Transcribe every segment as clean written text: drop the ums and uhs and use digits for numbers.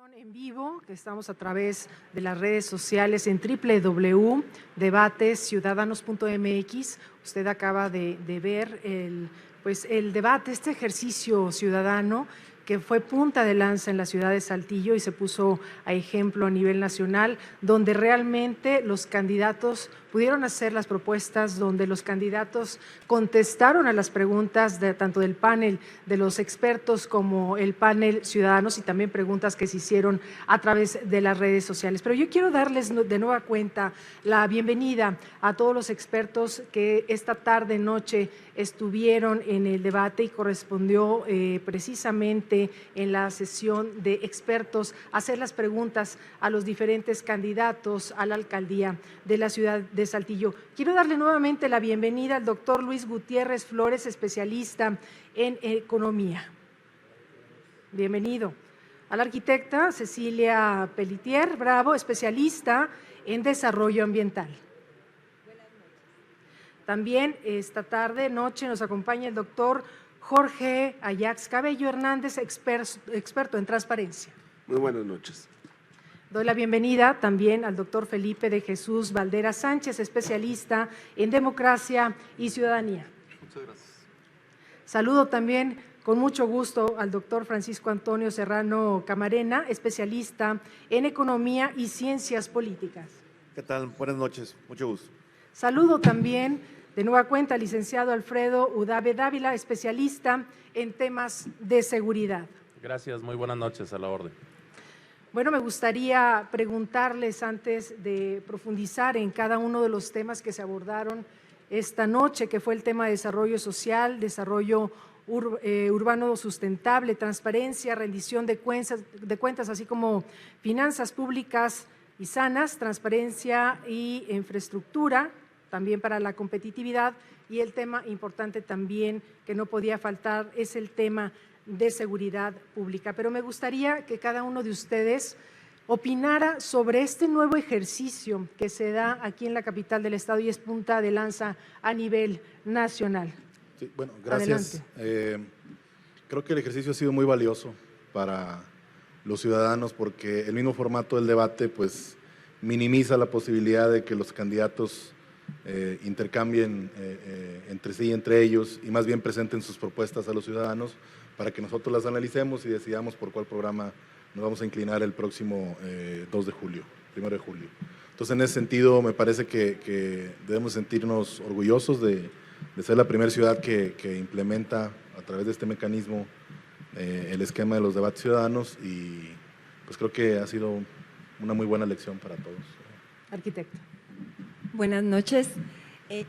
En vivo, que estamos a través de las redes sociales en www.debatesciudadanos.mx. Usted acaba de ver el debate, este ejercicio ciudadano que fue punta de lanza en la ciudad de Saltillo y se puso a ejemplo a nivel nacional, donde realmente los candidatos pudieron hacer las propuestas, donde los candidatos contestaron a las preguntas tanto del panel de los expertos como el panel ciudadanos y también preguntas que se hicieron a través de las redes sociales. Pero yo quiero darles de nueva cuenta la bienvenida a todos los expertos que esta tarde, noche, estuvieron en el debate y correspondió precisamente en la sesión de expertos hacer las preguntas a los diferentes candidatos a la alcaldía de la ciudad de Saltillo. Quiero darle nuevamente la bienvenida al doctor Luis Gutiérrez Flores, especialista en economía. Bienvenido. A la arquitecta Cecilia Pelletier Bravo, especialista en desarrollo ambiental. También esta tarde, noche, nos acompaña el doctor Jorge Ayax Cabello Hernández, experto en transparencia. Muy buenas noches. Doy la bienvenida también al doctor Felipe de Jesús Valdera Sánchez, especialista en democracia y ciudadanía. Muchas gracias. Saludo también con mucho gusto al doctor Francisco Antonio Serrano Camarena, especialista en economía y ciencias políticas. ¿Qué tal? Buenas noches, mucho gusto. Saludo también de nueva cuenta al licenciado Alfredo Udave Dávila, especialista en temas de seguridad. Gracias, muy buenas noches, a la orden. Bueno, me gustaría preguntarles antes de profundizar en cada uno de los temas que se abordaron esta noche, que fue el tema de desarrollo social, desarrollo urbano sustentable, transparencia, rendición de cuentas, así como finanzas públicas y sanas, transparencia y infraestructura, también para la competitividad, y el tema importante también que no podía faltar es el tema de seguridad pública. Pero me gustaría que cada uno de ustedes opinara sobre este nuevo ejercicio que se da aquí en la capital del estado y es punta de lanza a nivel nacional. Sí, bueno, gracias. Creo que el ejercicio ha sido muy valioso para los ciudadanos porque el mismo formato del debate pues minimiza la posibilidad de que los candidatos intercambien entre sí y entre ellos y más bien presenten sus propuestas a los ciudadanos para que nosotros las analicemos y decidamos por cuál programa nos vamos a inclinar el próximo 1 de julio. Entonces, en ese sentido, me parece que debemos sentirnos orgullosos de ser la primera ciudad que implementa a través de este mecanismo el esquema de los debates ciudadanos y pues creo que ha sido una muy buena lección para todos. Arquitecto. Buenas noches.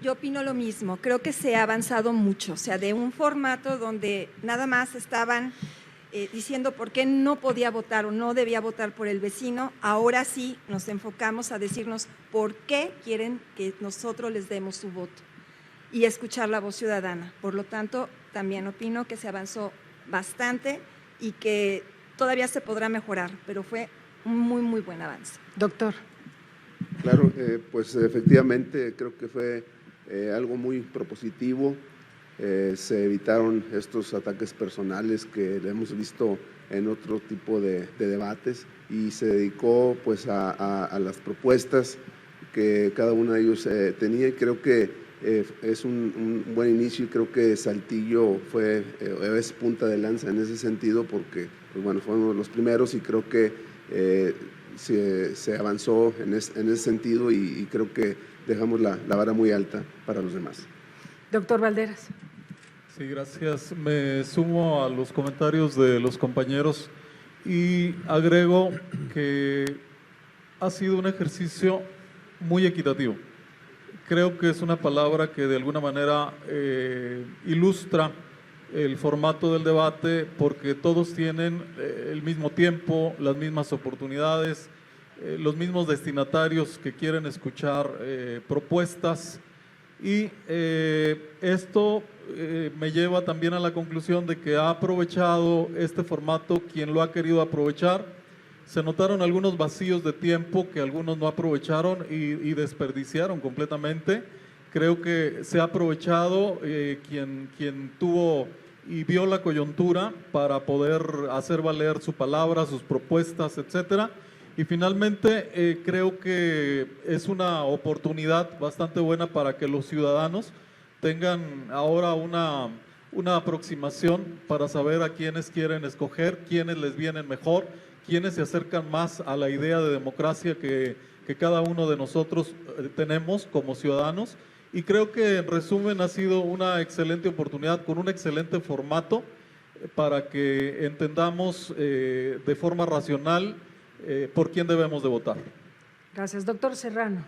Yo opino lo mismo, creo que se ha avanzado mucho, o sea, de un formato donde nada más estaban diciendo por qué no podía votar o no debía votar por el vecino, ahora sí nos enfocamos a decirnos por qué quieren que nosotros les demos su voto y escuchar la voz ciudadana. Por lo tanto, también opino que se avanzó bastante y que todavía se podrá mejorar, pero fue un muy, muy buen avance. Doctor. Claro, pues efectivamente creo que fue algo muy propositivo. Se evitaron estos ataques personales que hemos visto en otro tipo de debates y se dedicó pues a las propuestas que cada uno de ellos tenía y creo que es un buen inicio y creo que Saltillo es punta de lanza en ese sentido porque pues bueno, fueron los primeros y creo que se avanzó en ese sentido y creo que dejamos la vara muy alta para los demás. Doctor Valderas. Sí, gracias. Me sumo a los comentarios de los compañeros y agrego que ha sido un ejercicio muy equitativo. Creo que es una palabra que de alguna manera ilustra el formato del debate porque todos tienen el mismo tiempo, las mismas oportunidades, los mismos destinatarios que quieren escuchar propuestas y esto me lleva también a la conclusión de que ha aprovechado este formato quien lo ha querido aprovechar. Se notaron algunos vacíos de tiempo que algunos no aprovecharon y desperdiciaron completamente. Creo que se ha aprovechado quien tuvo y vio la coyuntura para poder hacer valer su palabra, sus propuestas, etcétera. Y finalmente creo que es una oportunidad bastante buena para que los ciudadanos tengan ahora una aproximación para saber a quiénes quieren escoger, quiénes les vienen mejor, quiénes se acercan más a la idea de democracia que cada uno de nosotros tenemos como ciudadanos. Y creo que en resumen ha sido una excelente oportunidad con un excelente formato para que entendamos de forma racional por quién debemos de votar. Gracias. Doctor Serrano.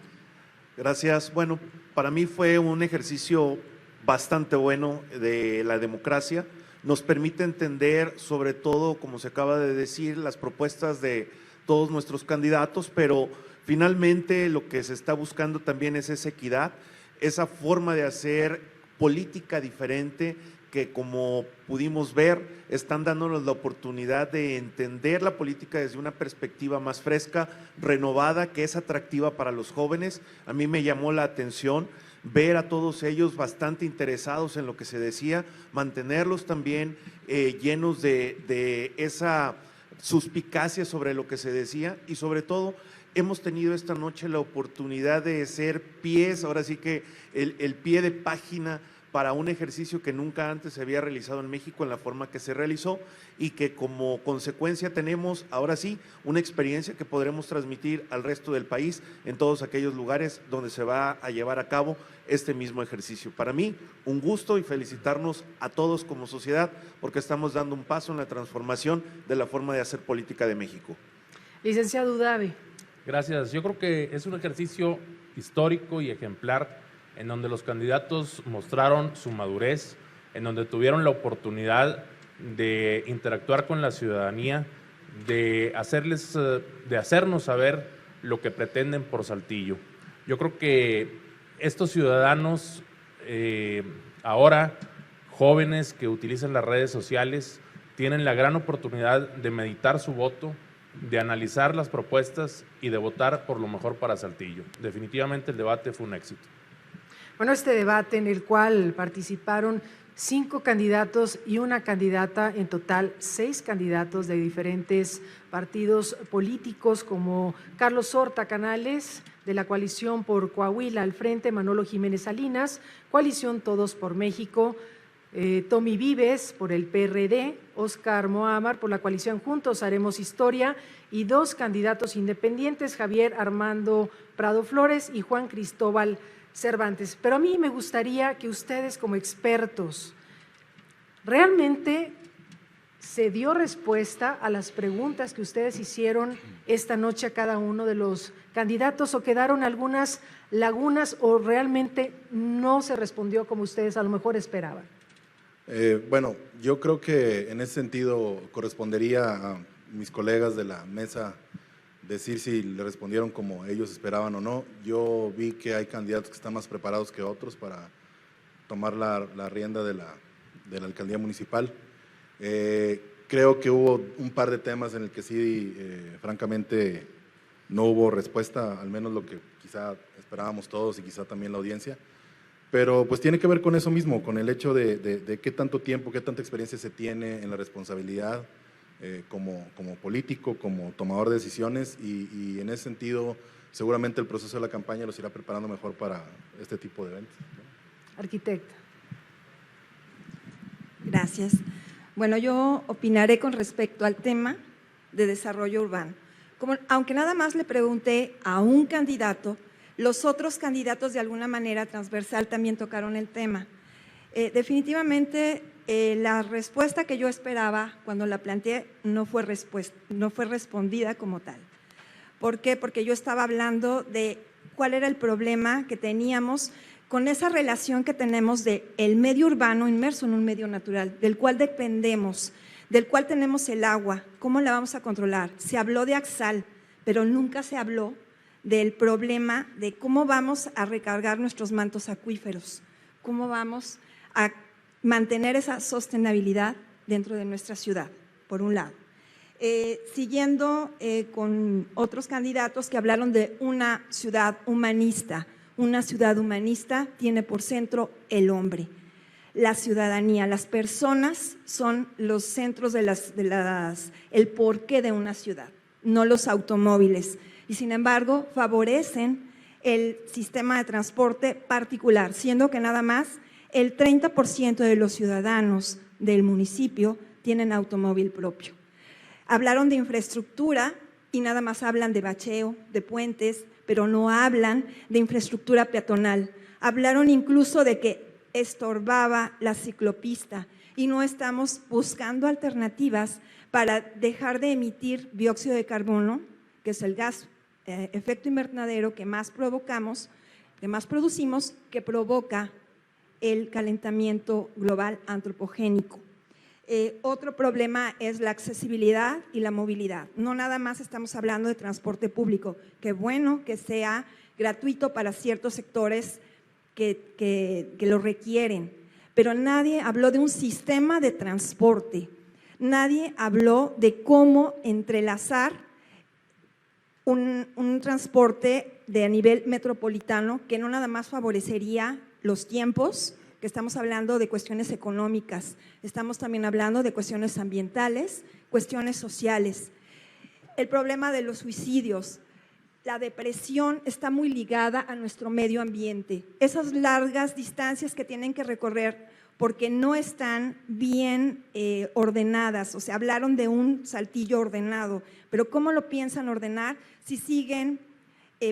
Gracias. Bueno, para mí fue un ejercicio bastante bueno de la democracia. Nos permite entender, sobre todo, como se acaba de decir, las propuestas de todos nuestros candidatos, pero finalmente lo que se está buscando también es esa equidad, esa forma de hacer política diferente que, como pudimos ver, están dándonos la oportunidad de entender la política desde una perspectiva más fresca, renovada, que es atractiva para los jóvenes. A mí me llamó la atención ver a todos ellos bastante interesados en lo que se decía, mantenerlos también llenos de esa suspicacia sobre lo que se decía, y sobre todo hemos tenido esta noche la oportunidad de ser pies, ahora sí que el pie de página para un ejercicio que nunca antes se había realizado en México en la forma que se realizó, y que como consecuencia tenemos ahora sí una experiencia que podremos transmitir al resto del país en todos aquellos lugares donde se va a llevar a cabo este mismo ejercicio. Para mí, un gusto, y felicitarnos a todos como sociedad porque estamos dando un paso en la transformación de la forma de hacer política de México. Licenciado Udave. Gracias. Yo creo que es un ejercicio histórico y ejemplar en donde los candidatos mostraron su madurez, en donde tuvieron la oportunidad de interactuar con la ciudadanía, de hacernos saber lo que pretenden por Saltillo. Yo creo que estos ciudadanos, ahora jóvenes que utilizan las redes sociales, tienen la gran oportunidad de meditar su voto, de analizar las propuestas y de votar por lo mejor para Saltillo. Definitivamente el debate fue un éxito. Bueno, este debate en el cual participaron 5 candidatos y una candidata, en total 6 candidatos de diferentes partidos políticos, como Carlos Horta Canales, de la coalición por Coahuila al Frente, Manolo Jiménez Salinas, coalición Todos por México, Tommy Vives por el PRD, Óscar Mohamar por la coalición Juntos Haremos Historia, y 2 candidatos independientes, Javier Armando Prado Flores y Juan Cristóbal Cervantes. Pero a mí me gustaría que ustedes, como expertos, ¿realmente se dio respuesta a las preguntas que ustedes hicieron esta noche a cada uno de los candidatos, o quedaron algunas lagunas, o realmente no se respondió como ustedes a lo mejor esperaban? Bueno, yo creo que en ese sentido correspondería a mis colegas de la mesa decir si le respondieron como ellos esperaban o no. Yo vi que hay candidatos que están más preparados que otros para tomar la rienda de la alcaldía municipal. Creo que hubo un par de temas en el que sí, francamente, no hubo respuesta, al menos lo que quizá esperábamos todos y quizá también la audiencia. Pero pues tiene que ver con eso mismo, con el hecho de qué tanto tiempo, qué tanta experiencia se tiene en la responsabilidad como político, como tomador de decisiones, y en ese sentido seguramente el proceso de la campaña los irá preparando mejor para este tipo de eventos, ¿no? Arquitecta. Gracias. Bueno, yo opinaré con respecto al tema de desarrollo urbano. Aunque nada más le pregunté a un candidato, los otros candidatos de alguna manera transversal también tocaron el tema. Definitivamente la respuesta que yo esperaba cuando la planteé no fue respondida como tal. ¿Por qué? Porque yo estaba hablando de cuál era el problema que teníamos con esa relación que tenemos de el medio urbano inmerso en un medio natural, del cual dependemos, del cual tenemos el agua, ¿cómo la vamos a controlar? Se habló de Axal, pero nunca se habló del problema de cómo vamos a recargar nuestros mantos acuíferos, cómo vamos a mantener esa sostenibilidad dentro de nuestra ciudad, por un lado. Siguiendo con otros candidatos que hablaron de una ciudad humanista. Una ciudad humanista tiene por centro el hombre. la ciudadanía, las personas son los centros el porqué de una ciudad, no los automóviles. Y sin embargo, favorecen el sistema de transporte particular, siendo que nada más el 30% de los ciudadanos del municipio tienen automóvil propio. Hablaron de infraestructura y nada más hablan de bacheo, de puentes, pero no hablan de infraestructura peatonal. Hablaron incluso de que estorbaba la ciclopista y no estamos buscando alternativas para dejar de emitir dióxido de carbono, que es el gas efecto invernadero que más provocamos, que más producimos, que provoca el calentamiento global antropogénico. Otro problema es la accesibilidad y la movilidad. No nada más estamos hablando de transporte público, qué bueno que sea gratuito para ciertos sectores que lo requieren, pero nadie habló de un sistema de transporte, nadie habló de cómo entrelazar un transporte a nivel metropolitano que no nada más favorecería los tiempos, que estamos hablando de cuestiones económicas, estamos también hablando de cuestiones ambientales, cuestiones sociales. El problema de los suicidios, la depresión está muy ligada a nuestro medio ambiente. Esas largas distancias que tienen que recorrer porque no están bien ordenadas, o sea, hablaron de un Saltillo ordenado, pero ¿cómo lo piensan ordenar si siguen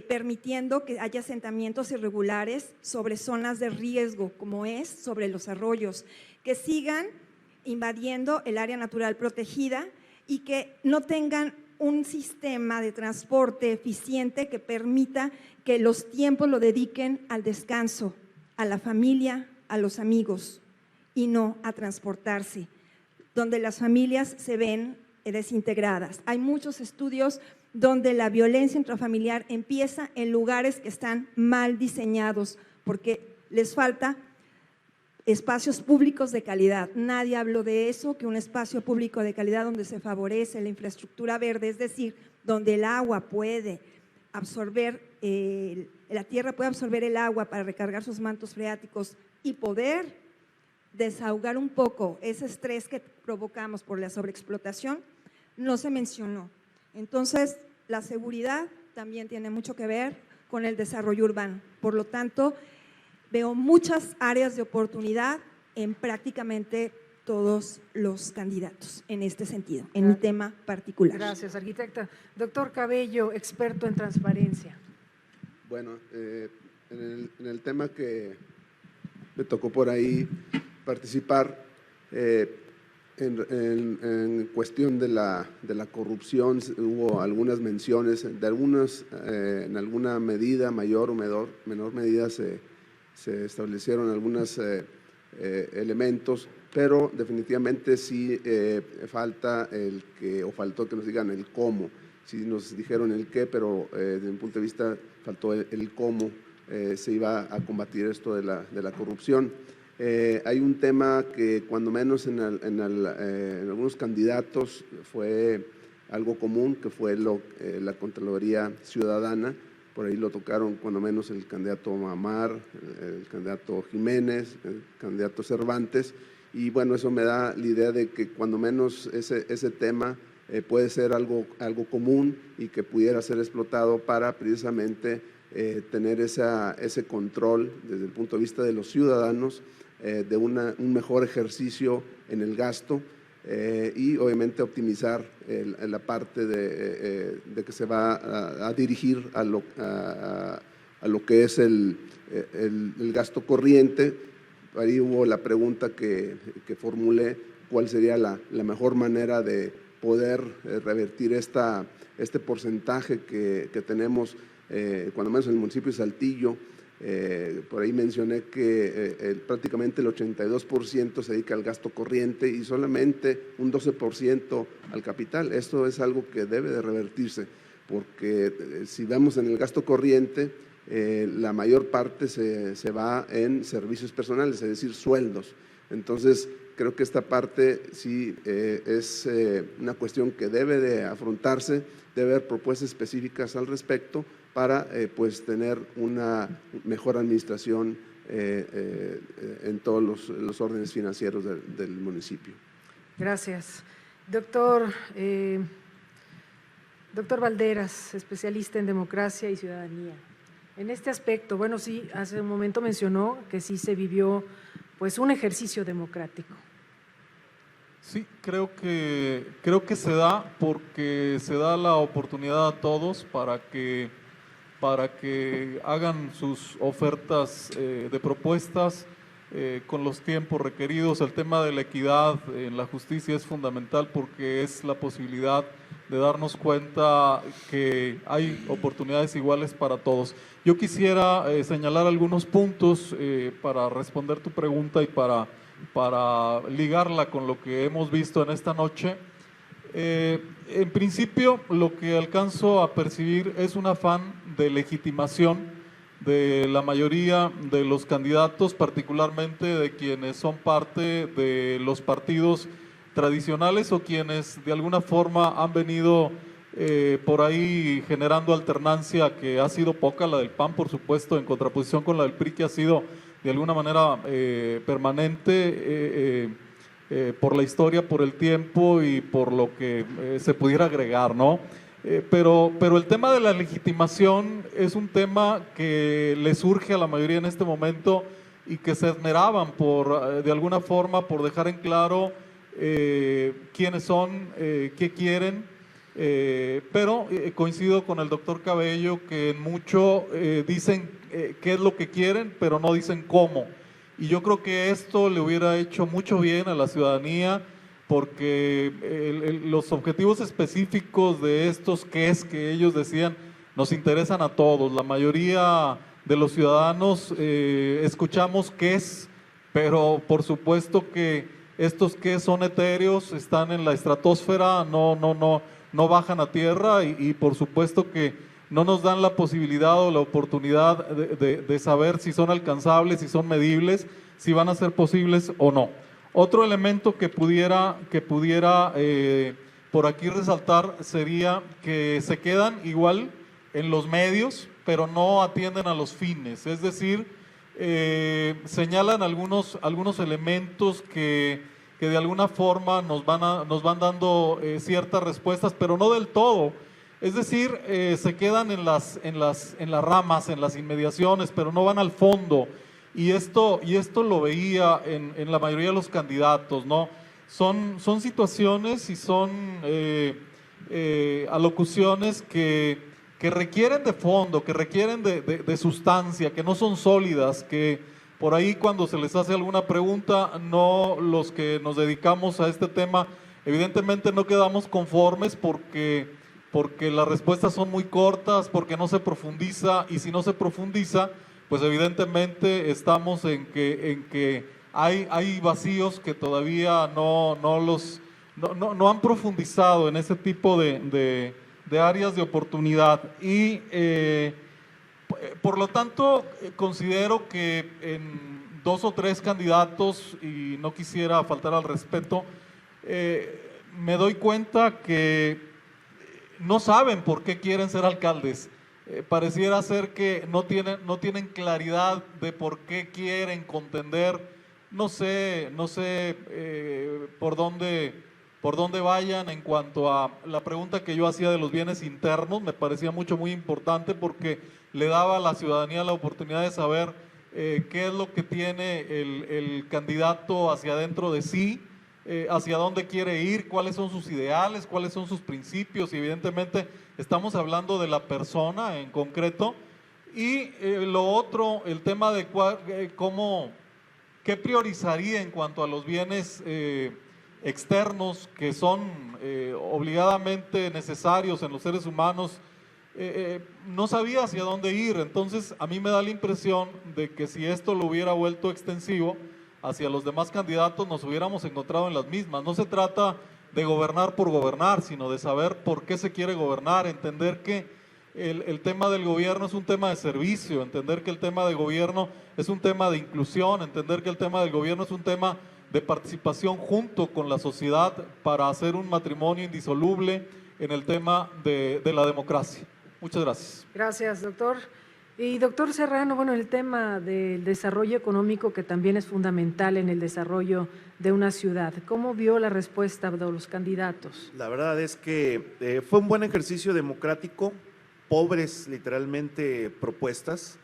permitiendo que haya asentamientos irregulares sobre zonas de riesgo, como es sobre los arroyos, que sigan invadiendo el área natural protegida y que no tengan un sistema de transporte eficiente que permita que los tiempos lo dediquen al descanso, a la familia, a los amigos y no a transportarse, donde las familias se ven desintegradas. Hay muchos estudios donde la violencia intrafamiliar empieza en lugares que están mal diseñados porque les falta espacios públicos de calidad. Nadie habló de eso, que un espacio público de calidad donde se favorece la infraestructura verde, es decir, donde el agua puede absorber, la tierra puede absorber el agua para recargar sus mantos freáticos y poder desahogar un poco ese estrés que provocamos por la sobreexplotación, no se mencionó. Entonces, la seguridad también tiene mucho que ver con el desarrollo urbano. Por lo tanto, veo muchas áreas de oportunidad en prácticamente todos los candidatos en este sentido, en mi tema particular. Gracias, arquitecta. Doctor Cabello, experto en transparencia. Bueno, en el tema que me tocó por ahí participar, en cuestión de la corrupción, hubo algunas menciones, de algunas, en alguna medida, mayor o menor medida, se establecieron algunos elementos, pero definitivamente sí faltó que nos digan el cómo. Sí nos dijeron el qué, pero desde mi punto de vista faltó el cómo se iba a combatir esto de la corrupción. Hay un tema que cuando menos en algunos candidatos fue algo común, que fue la Contraloría Ciudadana. Por ahí lo tocaron cuando menos el candidato Amar, el candidato Jiménez, el candidato Cervantes, y bueno, eso me da la idea de que cuando menos ese tema puede ser algo común y que pudiera ser explotado para precisamente tener ese control desde el punto de vista de los ciudadanos, de un mejor ejercicio en el gasto y obviamente optimizar la parte de que se va a dirigir a lo que es el gasto corriente. Ahí hubo la pregunta que formulé, ¿cuál sería la mejor manera de poder revertir este porcentaje que tenemos, cuando menos en el municipio de Saltillo? Por ahí mencioné que prácticamente el 82% se dedica al gasto corriente y solamente un 12% al capital. Esto es algo que debe de revertirse, porque si vemos en el gasto corriente, la mayor parte se va en servicios personales, es decir, sueldos. Entonces, creo que esta parte sí es una cuestión que debe de afrontarse, debe haber propuestas específicas al respecto para pues tener una mejor administración en todos los órdenes financieros del municipio. Gracias. Doctor Valderas, especialista en democracia y ciudadanía. En este aspecto, bueno, sí, hace un momento mencionó que sí se vivió pues un ejercicio democrático. Sí, creo que se da porque se da la oportunidad a todos para que hagan sus ofertas de propuestas con los tiempos requeridos. El tema de la equidad en la justicia es fundamental porque es la posibilidad de darnos cuenta que hay oportunidades iguales para todos. Yo quisiera señalar algunos puntos para responder tu pregunta y para ligarla con lo que hemos visto en esta noche. En principio, lo que alcanzo a percibir es un afán de legitimación de la mayoría de los candidatos, particularmente de quienes son parte de los partidos tradicionales o quienes de alguna forma han venido por ahí generando alternancia que ha sido poca, la del PAN por supuesto, en contraposición con la del PRI que ha sido de alguna manera permanente por la historia, por el tiempo y por lo que se pudiera agregar, ¿no? Pero el tema de la legitimación es un tema que le surge a la mayoría en este momento y que se esmeraban de alguna forma por dejar en claro quiénes son, qué quieren, pero coincido con el doctor Cabello que en mucho dicen qué es lo que quieren, pero no dicen cómo. Y yo creo que esto le hubiera hecho mucho bien a la ciudadanía porque los objetivos específicos de estos que ellos decían nos interesan a todos. La mayoría de los ciudadanos escuchamos qué es, pero por supuesto que estos que son etéreos, están en la estratosfera, no bajan a tierra y por supuesto que no nos dan la posibilidad o la oportunidad de saber si son alcanzables, si son medibles, si van a ser posibles o no. Otro elemento que pudiera por aquí resaltar sería que se quedan igual en los medios, pero no atienden a los fines. Es decir, señalan algunos elementos que de alguna forma nos van dando ciertas respuestas, pero no del todo. Es decir, se quedan en las ramas, en las inmediaciones, pero no van al fondo. Y esto lo veía en la mayoría de los candidatos, ¿no? Son situaciones y son alocuciones que requieren de fondo, que requieren de sustancia, que no son sólidas, que por ahí cuando se les hace alguna pregunta, no los que nos dedicamos a este tema, evidentemente no quedamos conformes porque las respuestas son muy cortas, porque no se profundiza, y si no se profundiza, pues evidentemente estamos en que hay vacíos que todavía no han profundizado en ese tipo de áreas de oportunidad. Y por lo tanto, considero que en 2 o 3 candidatos, y no quisiera faltar al respeto, me doy cuenta que no saben por qué quieren ser alcaldes. Pareciera ser que no tienen claridad de por qué quieren contender. No sé por dónde vayan en cuanto a la pregunta que yo hacía de los bienes internos. Me parecía muy importante porque le daba a la ciudadanía la oportunidad de saber qué es lo que tiene el candidato hacia adentro de sí, hacia dónde quiere ir, cuáles son sus ideales, cuáles son sus principios, y evidentemente estamos hablando de la persona en concreto. Y lo otro, el tema de qué priorizaría en cuanto a los bienes externos que son obligadamente necesarios en los seres humanos. No sabía hacia dónde ir. Entonces a mí me da la impresión de que si esto lo hubiera vuelto extensivo hacia los demás candidatos, nos hubiéramos encontrado en las mismas. No se trata de gobernar por gobernar, sino de saber por qué se quiere gobernar, entender que el tema del gobierno es un tema de servicio, entender que el tema de gobierno es un tema de inclusión, entender que el tema del gobierno es un tema de participación junto con la sociedad para hacer un matrimonio indisoluble en el tema de la democracia. Muchas gracias. Gracias, doctor. Y doctor Serrano, bueno, el tema del desarrollo económico que también es fundamental en el desarrollo de una ciudad, ¿cómo vio la respuesta de los candidatos? La verdad es que fue un buen ejercicio democrático, pobres literalmente propuestas.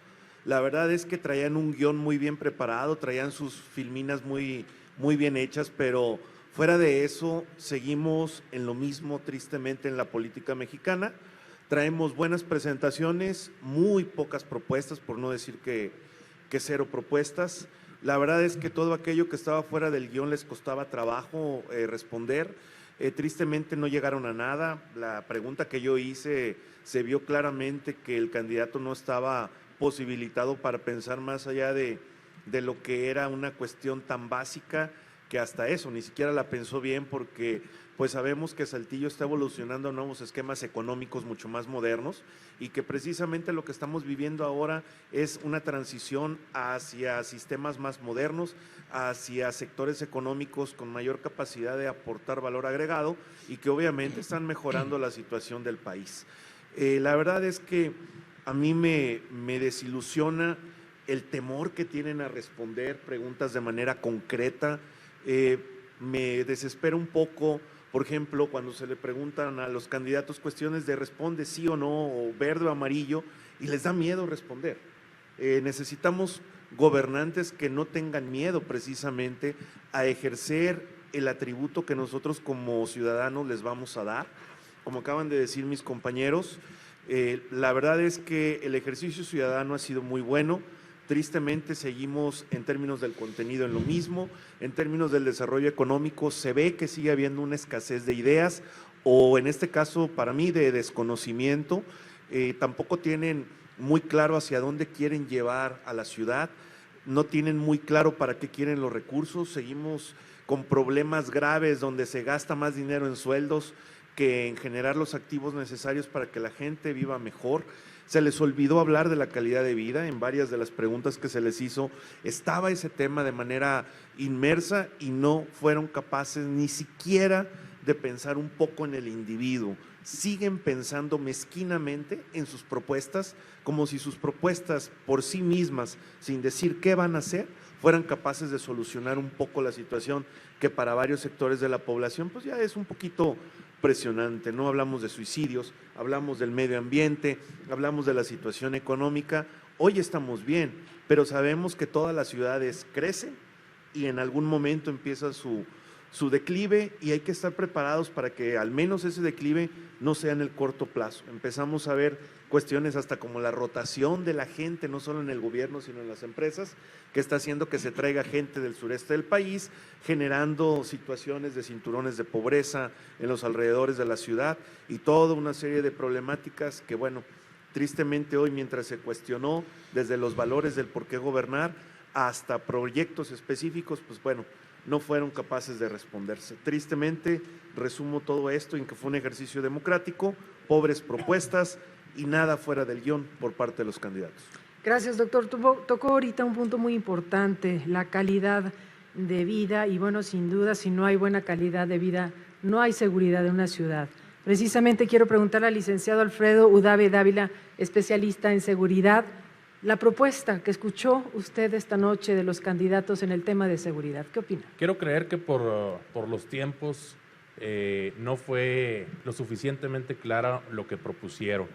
La verdad es que traían un guión muy bien preparado, traían sus filminas muy bien hechas, pero fuera de eso seguimos en lo mismo tristemente en la política mexicana. Traemos buenas presentaciones, muy pocas propuestas, por no decir que cero propuestas. La verdad es que todo aquello que estaba fuera del guión les costaba trabajo responder. Tristemente no llegaron a nada. La pregunta que yo hice se vio claramente que el candidato no estaba posibilitado para pensar más allá de lo que era una cuestión tan básica, que hasta eso ni siquiera la pensó bien, porque pues sabemos que Saltillo está evolucionando a nuevos esquemas económicos mucho más modernos y que precisamente lo que estamos viviendo ahora es una transición hacia sistemas más modernos, hacia sectores económicos con mayor capacidad de aportar valor agregado y que obviamente están mejorando la situación del país. La verdad es que a mí me desilusiona el temor que tienen a responder preguntas de manera concreta. Me desespera un poco, por ejemplo, cuando se le preguntan a los candidatos cuestiones de responde sí o no, o verde o amarillo, y les da miedo responder. Necesitamos gobernantes que no tengan miedo precisamente a ejercer el atributo que nosotros como ciudadanos les vamos a dar. Como acaban de decir mis compañeros, la verdad es que el ejercicio ciudadano ha sido muy bueno. Tristemente seguimos en términos del contenido en lo mismo, en términos del desarrollo económico se ve que sigue habiendo una escasez de ideas o en este caso para mí de desconocimiento. Tampoco tienen muy claro hacia dónde quieren llevar a la ciudad, no tienen muy claro para qué quieren los recursos, seguimos con problemas graves donde se gasta más dinero en sueldos que en generar los activos necesarios para que la gente viva mejor. Se les olvidó hablar de la calidad de vida, en varias de las preguntas que se les hizo estaba ese tema de manera inmersa y no fueron capaces ni siquiera de pensar un poco en el individuo. Siguen pensando mezquinamente en sus propuestas, como si sus propuestas por sí mismas, sin decir qué van a hacer, fueran capaces de solucionar un poco la situación que para varios sectores de la población pues ya es un poquito presionante. No hablamos de suicidios, hablamos del medio ambiente, hablamos de la situación económica. Hoy estamos bien, pero sabemos que todas las ciudades crecen y en algún momento empieza su declive y hay que estar preparados para que al menos ese declive no sea en el corto plazo. Empezamos a ver cuestiones hasta como la rotación de la gente, no solo en el gobierno, sino en las empresas, que está haciendo que se traiga gente del sureste del país, generando situaciones de cinturones de pobreza en los alrededores de la ciudad y toda una serie de problemáticas que, bueno, tristemente hoy mientras se cuestionó desde los valores del por qué gobernar hasta proyectos específicos, pues bueno, no fueron capaces de responderse. Tristemente, resumo todo esto en que fue un ejercicio democrático, pobres propuestas y nada fuera del guión por parte de los candidatos. Gracias, doctor. Tocó ahorita un punto muy importante, la calidad de vida y bueno, sin duda, si no hay buena calidad de vida, no hay seguridad en una ciudad. Precisamente quiero preguntarle al licenciado Alfredo Udave Dávila, especialista en seguridad, la propuesta que escuchó usted esta noche de los candidatos en el tema de seguridad. ¿Qué opina? Quiero creer que por los tiempos no fue lo suficientemente clara lo que propusieron.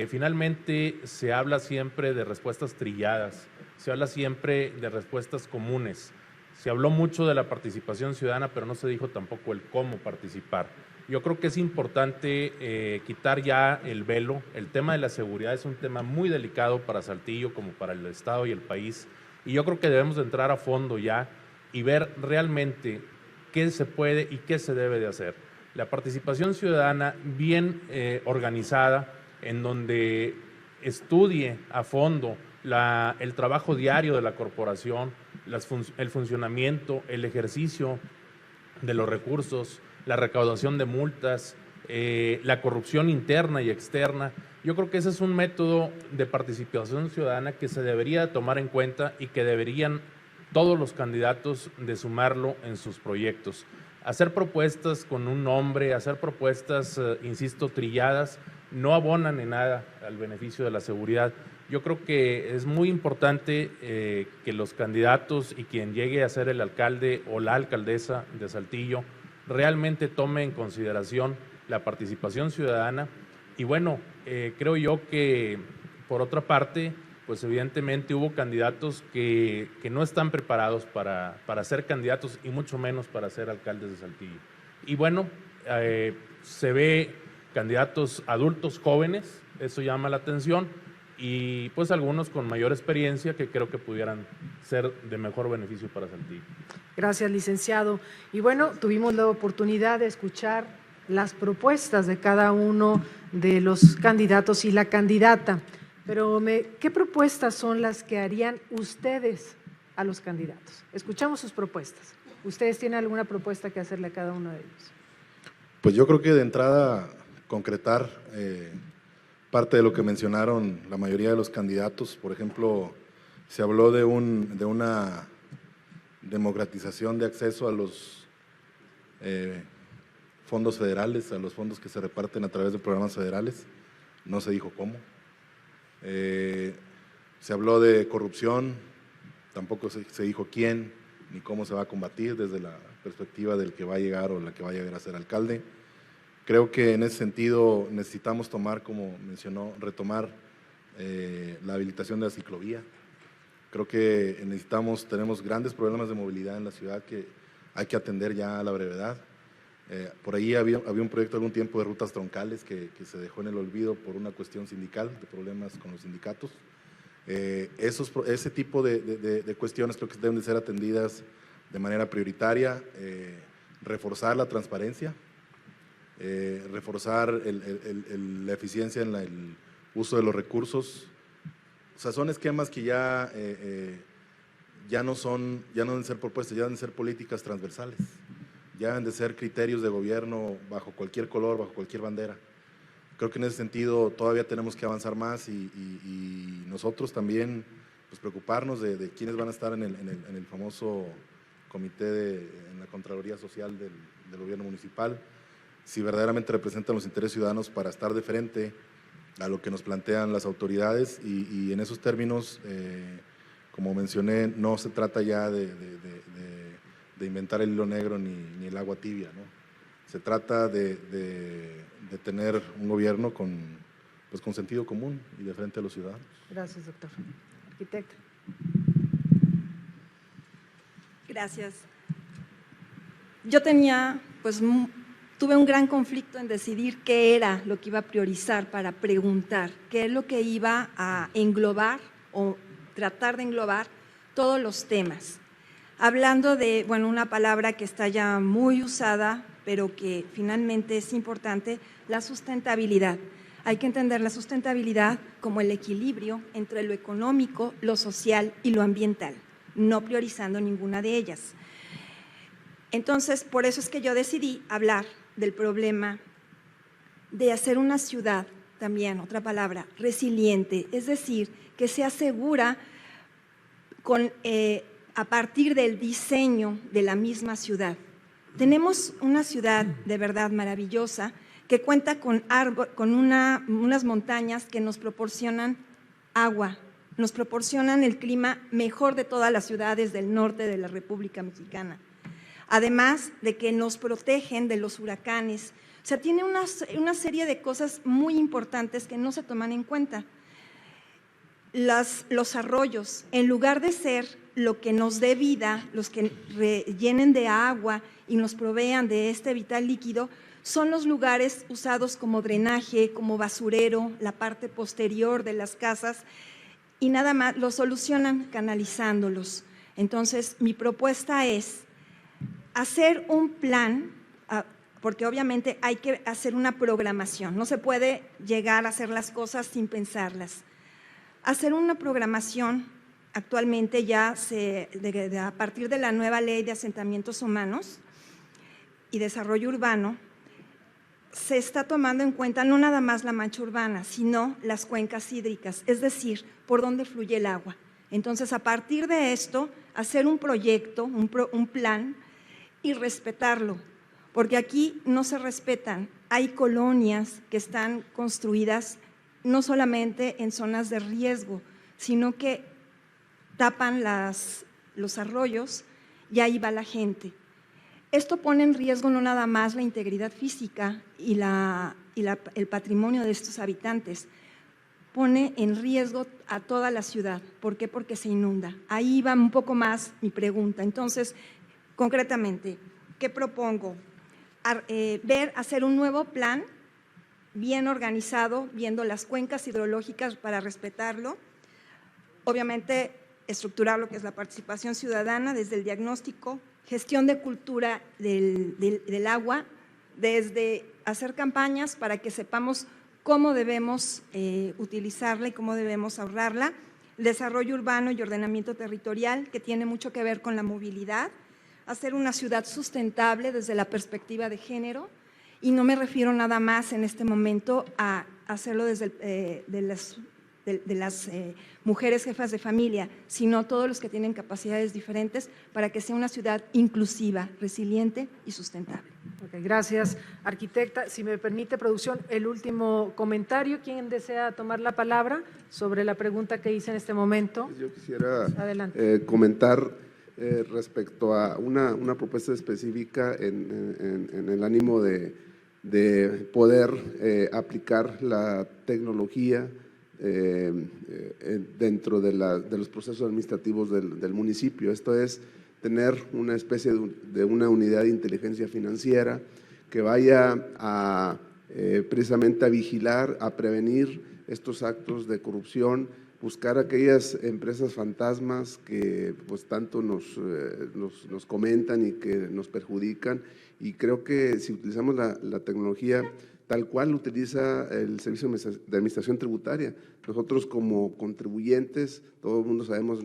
Finalmente se habla siempre de respuestas trilladas, se habla siempre de respuestas comunes. Se habló mucho de la participación ciudadana, pero no se dijo tampoco el cómo participar. Yo creo que es importante quitar ya el velo. El tema de la seguridad es un tema muy delicado para Saltillo como para el Estado y el país. Y yo creo que debemos de entrar a fondo ya y ver realmente qué se puede y qué se debe de hacer. La participación ciudadana bien organizada, en donde estudie a fondo el trabajo diario de la corporación, el funcionamiento, el ejercicio de los recursos, la recaudación de multas, la corrupción interna y externa. Yo creo que ese es un método de participación ciudadana que se debería tomar en cuenta y que deberían todos los candidatos de sumarlo en sus proyectos. Hacer propuestas con un nombre, hacer propuestas, insisto, trilladas, no abonan en nada al beneficio de la seguridad. Yo creo que es muy importante que los candidatos y quien llegue a ser el alcalde o la alcaldesa de Saltillo realmente tome en consideración la participación ciudadana. Y bueno, creo yo que por otra parte, pues evidentemente hubo candidatos que no están preparados para ser candidatos y mucho menos para ser alcaldes de Saltillo. Y bueno, se ve candidatos adultos jóvenes, eso llama la atención, y pues algunos con mayor experiencia que creo que pudieran ser de mejor beneficio para Saltillo. Gracias, licenciado. Y bueno, tuvimos la oportunidad de escuchar las propuestas de cada uno de los candidatos y la candidata, pero ¿qué propuestas son las que harían ustedes a los candidatos? Escuchamos sus propuestas. ¿Ustedes tienen alguna propuesta que hacerle a cada uno de ellos? Pues yo creo que de entrada concretar parte de lo que mencionaron la mayoría de los candidatos. Por ejemplo, se habló de una democratización de acceso a los fondos federales, a los fondos que se reparten a través de programas federales. No se dijo cómo. Se habló de corrupción, tampoco se dijo quién ni cómo se va a combatir desde la perspectiva del que va a llegar o la que va a llegar a ser alcalde. Creo que en ese sentido necesitamos tomar, como mencionó, retomar la habilitación de la ciclovía. Creo que tenemos grandes problemas de movilidad en la ciudad que hay que atender ya a la brevedad. Por ahí había un proyecto algún tiempo de rutas troncales que se dejó en el olvido por una cuestión sindical, de problemas con los sindicatos. Ese tipo de cuestiones creo que deben de ser atendidas de manera prioritaria, reforzar la transparencia, reforzar la eficiencia en el uso de los recursos. O sea, son esquemas que ya no deben ser propuestas, ya deben ser políticas transversales, ya deben de ser criterios de gobierno bajo cualquier color, bajo cualquier bandera. Creo que en ese sentido todavía tenemos que avanzar más y nosotros también pues, preocuparnos de quiénes van a estar en el famoso comité en la Contraloría Social del gobierno municipal, si verdaderamente representan los intereses ciudadanos para estar de frente a lo que nos plantean las autoridades y en esos términos, como mencioné, no se trata ya de inventar el hilo negro ni el agua tibia, ¿no? Se trata de tener un gobierno con sentido común y de frente a los ciudadanos. Gracias, doctor. Arquitecta. Gracias. Yo tuve un gran conflicto en decidir qué era lo que iba a priorizar para preguntar, qué es lo que iba a englobar o tratar de englobar todos los temas. Hablando de, una palabra que está ya muy usada, pero que finalmente es importante, la sustentabilidad. Hay que entender la sustentabilidad como el equilibrio entre lo económico, lo social y lo ambiental, no priorizando ninguna de ellas. Entonces, por eso es que yo decidí hablar del problema de hacer una ciudad, también otra palabra, resiliente, es decir, que sea segura a partir del diseño de la misma ciudad. Tenemos una ciudad de verdad maravillosa que cuenta con unas montañas que nos proporcionan agua, nos proporcionan el clima mejor de todas las ciudades del norte de la República Mexicana. Además de que nos protegen de los huracanes. O sea, tiene una serie de cosas muy importantes que no se toman en cuenta. Los arroyos, en lugar de ser lo que nos dé vida, los que llenen de agua y nos provean de este vital líquido, son los lugares usados como drenaje, como basurero, la parte posterior de las casas, y nada más lo solucionan canalizándolos. Entonces, mi propuesta es hacer un plan, porque obviamente hay que hacer una programación, no se puede llegar a hacer las cosas sin pensarlas. Hacer una programación, actualmente ya a partir de la nueva ley de asentamientos humanos y desarrollo urbano, se está tomando en cuenta no nada más la mancha urbana, sino las cuencas hídricas, es decir, por dónde fluye el agua. Entonces, a partir de esto, hacer un proyecto, un plan y respetarlo, porque aquí no se respetan. Hay colonias que están construidas no solamente en zonas de riesgo, sino que tapan los arroyos y ahí va la gente. Esto pone en riesgo no nada más la integridad física y el patrimonio de estos habitantes, pone en riesgo a toda la ciudad. ¿Por qué? Porque se inunda. Ahí va un poco más mi pregunta. Entonces, concretamente, ¿qué propongo? Hacer un nuevo plan bien organizado, viendo las cuencas hidrológicas para respetarlo. Obviamente, estructurar lo que es la participación ciudadana desde el diagnóstico, gestión de cultura del agua, desde hacer campañas para que sepamos cómo debemos utilizarla y cómo debemos ahorrarla, desarrollo urbano y ordenamiento territorial, que tiene mucho que ver con la movilidad, hacer una ciudad sustentable desde la perspectiva de género, y no me refiero nada más en este momento a hacerlo desde de las mujeres jefas de familia, sino todos los que tienen capacidades diferentes para que sea una ciudad inclusiva, resiliente y sustentable. Okay, gracias, arquitecta. Si me permite, producción, el último comentario. ¿Quién desea tomar la palabra sobre la pregunta que hice en este momento? Yo quisiera comentar respecto a una propuesta específica en el ánimo de poder aplicar la tecnología dentro de los procesos administrativos del municipio. Esto es tener una especie de una unidad de inteligencia financiera que vaya precisamente a vigilar, a prevenir estos actos de corrupción, buscar aquellas empresas fantasmas que pues tanto nos comentan y que nos perjudican, y creo que si utilizamos la tecnología tal cual utiliza el Servicio de Administración Tributaria, nosotros como contribuyentes, todo el mundo sabemos,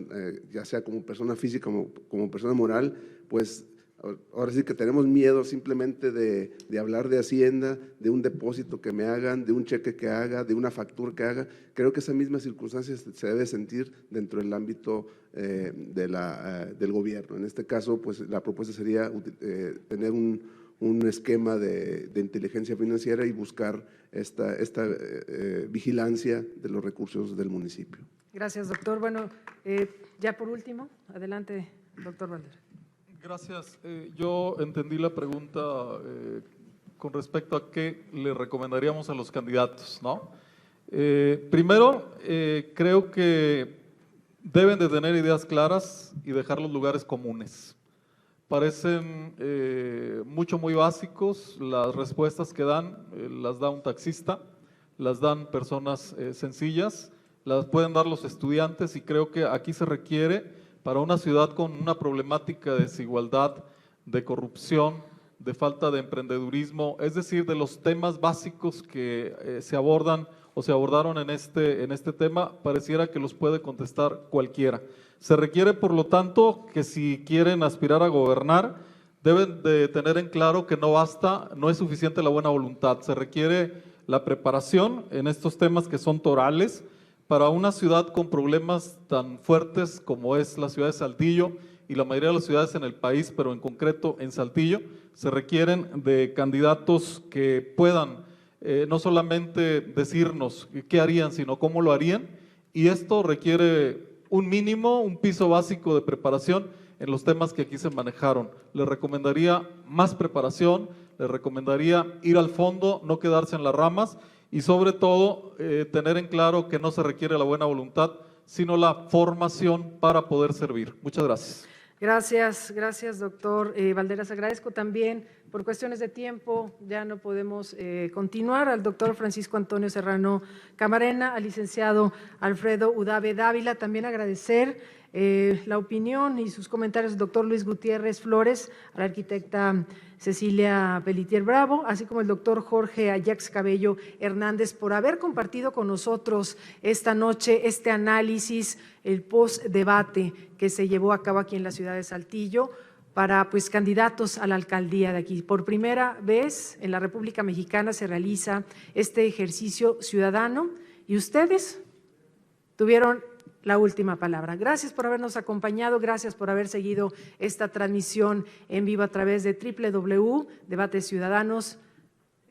ya sea como persona física como persona moral, pues ahora sí que tenemos miedo simplemente de hablar de Hacienda, de un depósito que me hagan, de un cheque que haga, de una factura que haga. Creo que esa misma circunstancia se debe sentir dentro del ámbito del gobierno. En este caso, pues la propuesta sería tener un esquema de inteligencia financiera y buscar esta vigilancia de los recursos del municipio. Gracias, doctor. Bueno, ya por último, adelante, doctor Valderas. Gracias. Yo entendí la pregunta con respecto a qué le recomendaríamos a los candidatos, ¿no? Primero, creo que deben de tener ideas claras y dejar los lugares comunes. Parecen muy básicos las respuestas que dan, las da un taxista, las dan personas sencillas, las pueden dar los estudiantes, y creo que aquí se requiere para una ciudad con una problemática de desigualdad, de corrupción, de falta de emprendedurismo, es decir, de los temas básicos que se abordan o se abordaron en este tema, pareciera que los puede contestar cualquiera. Se requiere, por lo tanto, que si quieren aspirar a gobernar, deben de tener en claro que no basta, no es suficiente la buena voluntad, se requiere la preparación en estos temas que son torales. Para una ciudad con problemas tan fuertes como es la ciudad de Saltillo y la mayoría de las ciudades en el país, pero en concreto en Saltillo, se requieren de candidatos que puedan no solamente decirnos qué harían, sino cómo lo harían, y esto requiere un mínimo, un piso básico de preparación en los temas que aquí se manejaron. Les recomendaría más preparación, les recomendaría ir al fondo, no quedarse en las ramas, y sobre todo tener en claro que no se requiere la buena voluntad, sino la formación para poder servir. Muchas gracias. Gracias, doctor Valderas. Agradezco también, por cuestiones de tiempo, ya no podemos continuar, al doctor Francisco Antonio Serrano Camarena, al licenciado Alfredo Udave Dávila. También agradecer la opinión y sus comentarios del doctor Luis Gutiérrez Flores, a la arquitecta Cecilia Pelletier Bravo, así como el doctor Jorge Ayax Cabello Hernández, por haber compartido con nosotros esta noche este análisis, el post-debate que se llevó a cabo aquí en la ciudad de Saltillo para candidatos a la alcaldía de aquí. Por primera vez en la República Mexicana se realiza este ejercicio ciudadano y ustedes tuvieron la última palabra. Gracias por habernos acompañado, gracias por haber seguido esta transmisión en vivo a través de www.Debates Ciudadanos.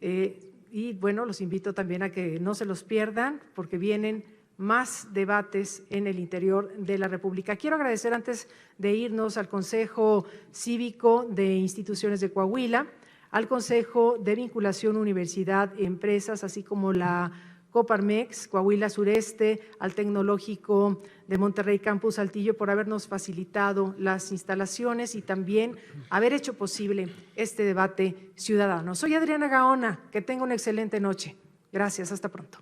Y bueno, los invito también a que no se los pierdan porque vienen más debates en el interior de la República. Quiero agradecer antes de irnos al Consejo Cívico de Instituciones de Coahuila, al Consejo de Vinculación Universidad-Empresas, así como la Coparmex, Coahuila Sureste, al Tecnológico de Monterrey Campus Saltillo por habernos facilitado las instalaciones y también haber hecho posible este debate ciudadano. Soy Adriana Gaona, que tenga una excelente noche. Gracias, hasta pronto.